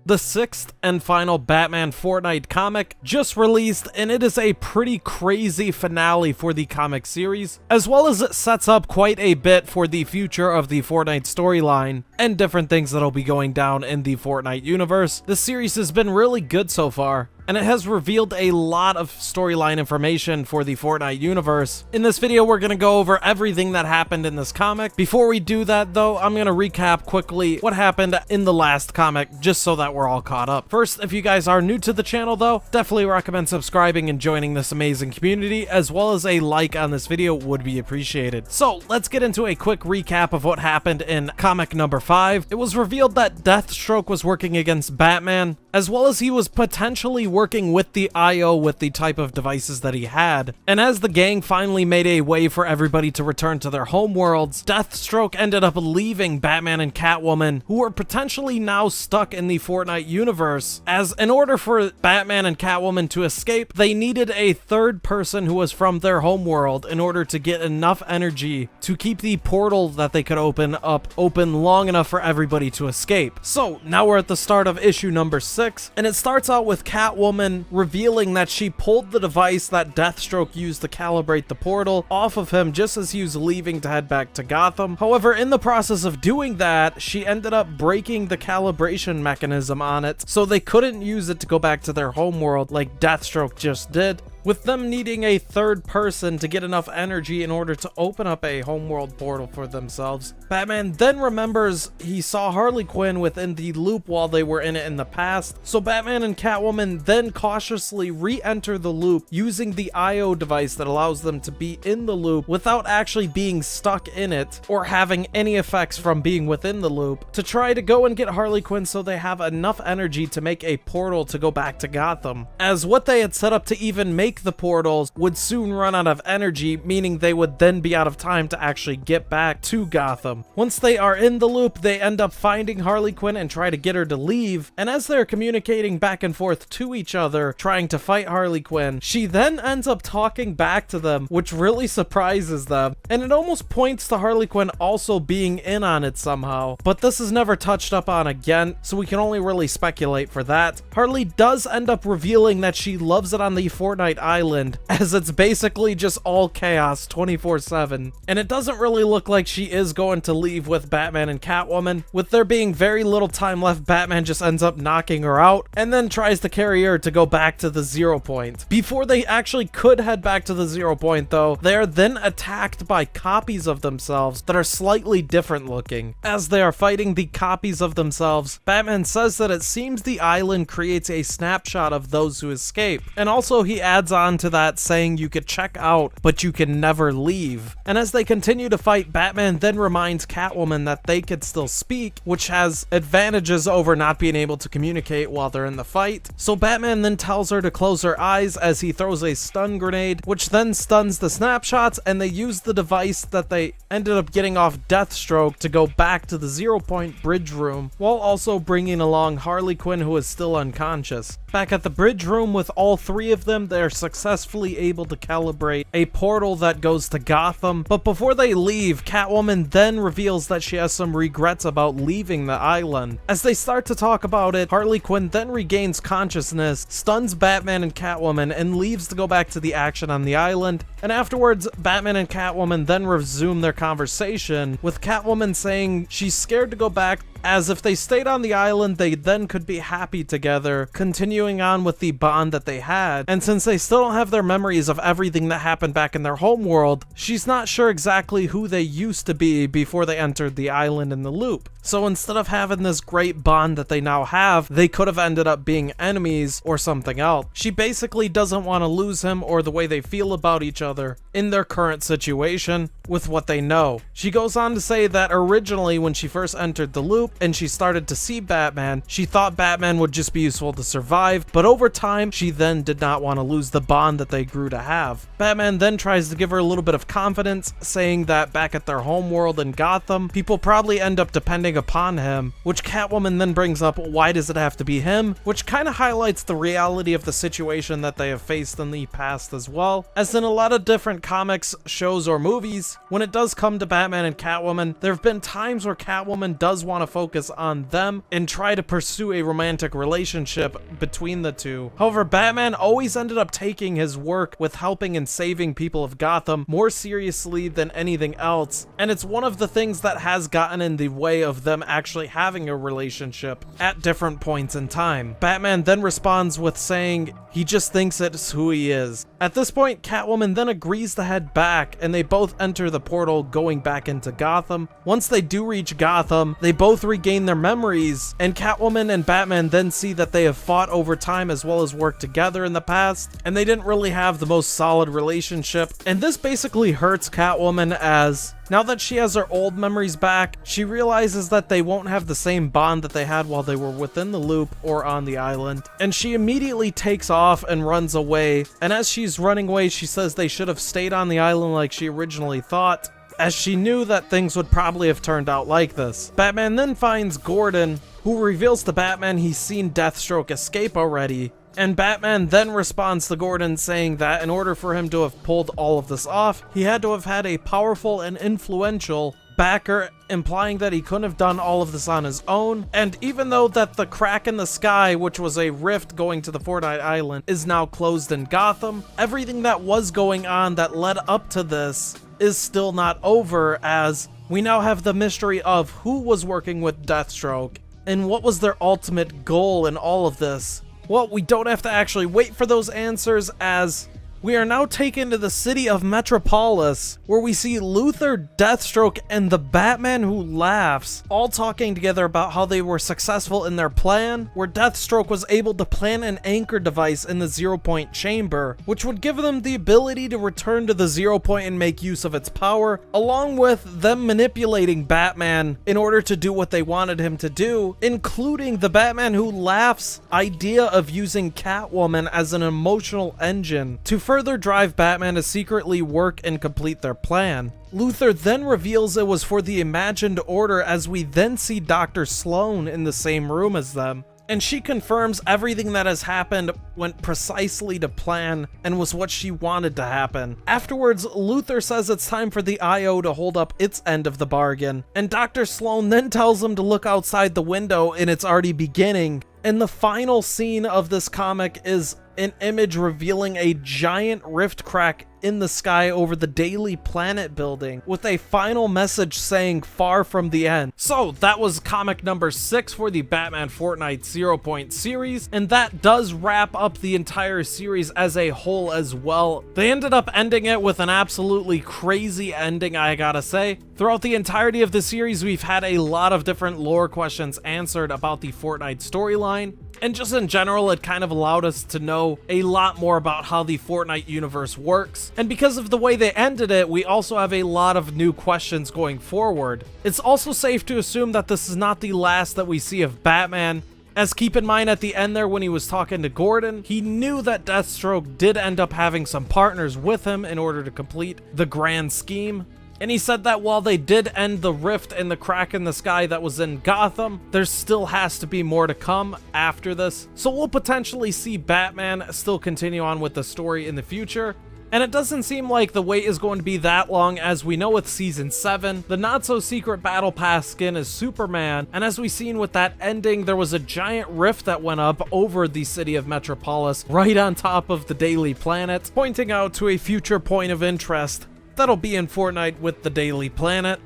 The sixth and final Batman Fortnite comic just released, and it is a pretty crazy finale for the comic series, as well as it sets up quite a bit for the future of the Fortnite storyline and different things that'll be going down in the Fortnite universe. The series has been really good so far, and it has revealed a lot of storyline information for the Fortnite universe. In this video, we're going to go over everything that happened in this comic. Before we do that, though, I'm going to recap quickly what happened in the last comic, just so that we're all caught up. First, if you guys are new to the channel, though, definitely recommend subscribing and joining this amazing community, as well as a like on this video would be appreciated. So, let's get into a quick recap of what happened in comic number 5. It was revealed that Deathstroke was working against Batman, as well as he was potentially working with the IO with the type of devices that he had. And as the gang finally made a way for everybody to return to their homeworlds, Deathstroke ended up leaving Batman and Catwoman, who were potentially now stuck in the Fortnite universe, as in order for Batman and Catwoman to escape, they needed a third person who was from their homeworld in order to get enough energy to keep the portal that they could open long enough for everybody to escape. So now we're at the start of issue number 6. And it starts out with Catwoman revealing that she pulled the device that Deathstroke used to calibrate the portal off of him just as he was leaving to head back to Gotham. However, in the process of doing that, she ended up breaking the calibration mechanism on it, so they couldn't use it to go back to their homeworld like Deathstroke just did, with them needing a third person to get enough energy in order to open up a homeworld portal for themselves. Batman then remembers he saw Harlequinn within the loop while they were in it in the past, so Batman and Catwoman then cautiously re-enter the loop using the IO device that allows them to be in the loop without actually being stuck in it or having any effects from being within the loop, to try to go and get Harlequinn so they have enough energy to make a portal to go back to Gotham, as what they had set up to even make the portals would soon run out of energy, meaning they would then be out of time to actually get back to Gotham. Once they are in the loop, they end up finding Harlequinn and try to get her to leave, and as they're communicating back and forth to each other, trying to fight Harlequinn, she then ends up talking back to them, which really surprises them, and it almost points to Harlequinn also being in on it somehow, but this is never touched up on again, so we can only really speculate for that. Harley does end up revealing that she loves it on the Fortnite island, as it's basically just all chaos 24/7, and it doesn't really look like she is going to leave with Batman and Catwoman. With there being very little time left, Batman just ends up knocking her out and then tries to carry her to go back to the 0 point. Before they actually could head back to the 0 point, though, they are then attacked by copies of themselves that are slightly different looking. As they are fighting the copies of themselves, Batman says that it seems the island creates a snapshot of those who escape, and also he adds on to that saying you could check out but you can never leave. And as they continue to fight, Batman then reminds Catwoman that they could still speak, which has advantages over not being able to communicate while they're in the fight. So Batman then tells her to close her eyes as he throws a stun grenade, which then stuns the snapshots, and they use the device that they ended up getting off Deathstroke to go back to the 0 point bridge room, while also bringing along Harlequinn, who is still unconscious. Back at the bridge room with all three of them, they're successfully able to calibrate a portal that goes to Gotham. But before they leave, Catwoman then reveals that she has some regrets about leaving the island. As they start to talk about it, Harlequinn then regains consciousness, stuns Batman and Catwoman, and leaves to go back to the action on the island. And afterwards, Batman and Catwoman then resume their conversation, with Catwoman saying she's scared to go back, as if they stayed on the island, they then could be happy together, continuing on with the bond that they had. And since they still don't have their memories of everything that happened back in their homeworld, she's not sure exactly who they used to be before they entered the island in the loop. So instead of having this great bond that they now have, they could have ended up being enemies or something else. She basically doesn't want to lose him or the way they feel about each other in their current situation with what they know. She goes on to say that originally when she first entered the loop and she started to see Batman, she thought Batman would just be useful to survive, but over time she then did not want to lose the bond that they grew to have. Batman then tries to give her a little bit of confidence, saying that back at their homeworld in Gotham, people probably end up depending upon him, which Catwoman then brings up, why does it have to be him? Which kind of highlights the reality of the situation that they have faced in the past as well, as in a lot of different comics, shows, or movies, when it does come to Batman and Catwoman, there have been times where Catwoman does want to focus on them and try to pursue a romantic relationship between the two. However, Batman always ended up taking his work with helping and saving people of Gotham more seriously than anything else, and it's one of the things that has gotten in the way of them actually having a relationship at different points in time. Batman then responds with saying he just thinks it's who he is. At this point, Catwoman then agrees to head back, and they both enter the portal going back into Gotham. Once they do reach Gotham, they both regain their memories, and Catwoman and Batman then see that they have fought over time as well as worked together in the past, and they didn't really have the most solid relationship. And this basically hurts Catwoman, as now that she has her old memories back, she realizes that they won't have the same bond that they had while they were within the loop or on the island. And she immediately takes off and runs away. And as she's running away, she says they should have stayed on the island like she originally thought, as she knew that things would probably have turned out like this. Batman then finds Gordon, who reveals to Batman he's seen Deathstroke escape already. And Batman then responds to Gordon saying that in order for him to have pulled all of this off, he had to have had a powerful and influential backer, implying that he couldn't have done all of this on his own. And even though that the crack in the sky, which was a rift going to the Fortnite Island, is now closed in Gotham, everything that was going on that led up to this is still not over, as we now have the mystery of who was working with Deathstroke and what was their ultimate goal in all of this. Well, we don't have to actually wait for those answers, as we are now taken to the city of Metropolis, where we see Luthor, Deathstroke, and the Batman Who Laughs all talking together about how they were successful in their plan, where Deathstroke was able to plant an anchor device in the 0 Point chamber, which would give them the ability to return to the 0 Point and make use of its power, along with them manipulating Batman in order to do what they wanted him to do, including the Batman Who Laughs idea of using Catwoman as an emotional engine to further drive Batman to secretly work and complete their plan. Luthor then reveals it was for the imagined order, as we then see Dr. Sloan in the same room as them. And she confirms everything that has happened went precisely to plan and was what she wanted to happen. Afterwards, Luthor says it's time for the IO to hold up its end of the bargain. And Dr. Sloan then tells him to look outside the window, and it's already beginning. And the final scene of this comic is an image revealing a giant rift crack in the sky over the Daily Planet building, with a final message saying far from the end. So that was comic number 6 for the Batman Fortnite 0 Point series, and that does wrap up the entire series as a whole as well. They ended up ending it with an absolutely crazy ending, I gotta say. Throughout the entirety of the series, we've had a lot of different lore questions answered about the Fortnite storyline, and just in general, it kind of allowed us to know a lot more about how the Fortnite universe works. And because of the way they ended it, we also have a lot of new questions going forward. It's also safe to assume that this is not the last that we see of Batman, as keep in mind at the end there when he was talking to Gordon, he knew that Deathstroke did end up having some partners with him in order to complete the grand scheme. And he said that while they did end the rift and the crack in the sky that was in Gotham, there still has to be more to come after this. So we'll potentially see Batman still continue on with the story in the future. And it doesn't seem like the wait is going to be that long, as we know with Season 7, the not-so-secret Battle Pass skin is Superman, and as we've seen with that ending, there was a giant rift that went up over the city of Metropolis, right on top of the Daily Planet, pointing out to a future point of interest that'll be in Fortnite with the Daily Planet.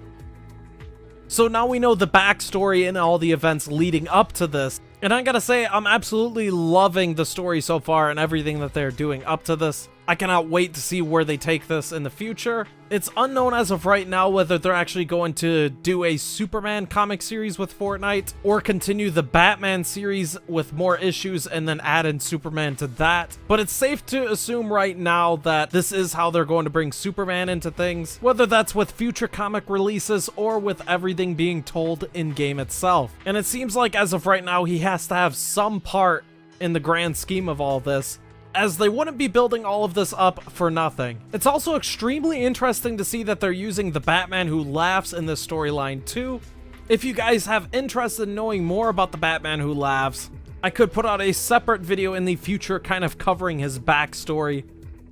So now we know the backstory and all the events leading up to this. And I gotta say, I'm absolutely loving the story so far and everything that they're doing up to this. I cannot wait to see where they take this in the future. It's unknown as of right now whether they're actually going to do a Superman comic series with Fortnite or continue the Batman series with more issues and then add in Superman to that. But it's safe to assume right now that this is how they're going to bring Superman into things, whether that's with future comic releases or with everything being told in-game itself. And it seems like as of right now, he has to have some part in the grand scheme of all this, as they wouldn't be building all of this up for nothing. It's also extremely interesting to see that they're using the Batman Who Laughs in this storyline too. If you guys have interest in knowing more about the Batman Who Laughs, I could put out a separate video in the future kind of covering his backstory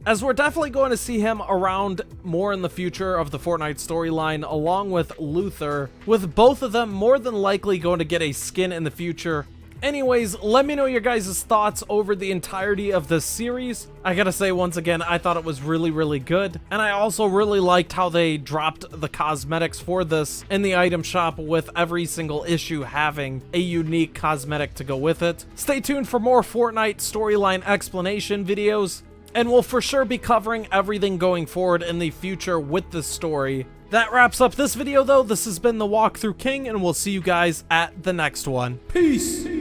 as we're definitely going to see him around more in the future of the Fortnite storyline, along with Luther, with both of them more than likely going to get a skin in the future. Anyways, let me know your guys' thoughts over the entirety of this series. I gotta say, once again, I thought it was really, really good. And I also really liked how they dropped the cosmetics for this in the item shop, with every single issue having a unique cosmetic to go with it. Stay tuned for more Fortnite storyline explanation videos, and we'll for sure be covering everything going forward in the future with this story. That wraps up this video though. This has been the Walkthrough King, and we'll see you guys at the next one. Peace!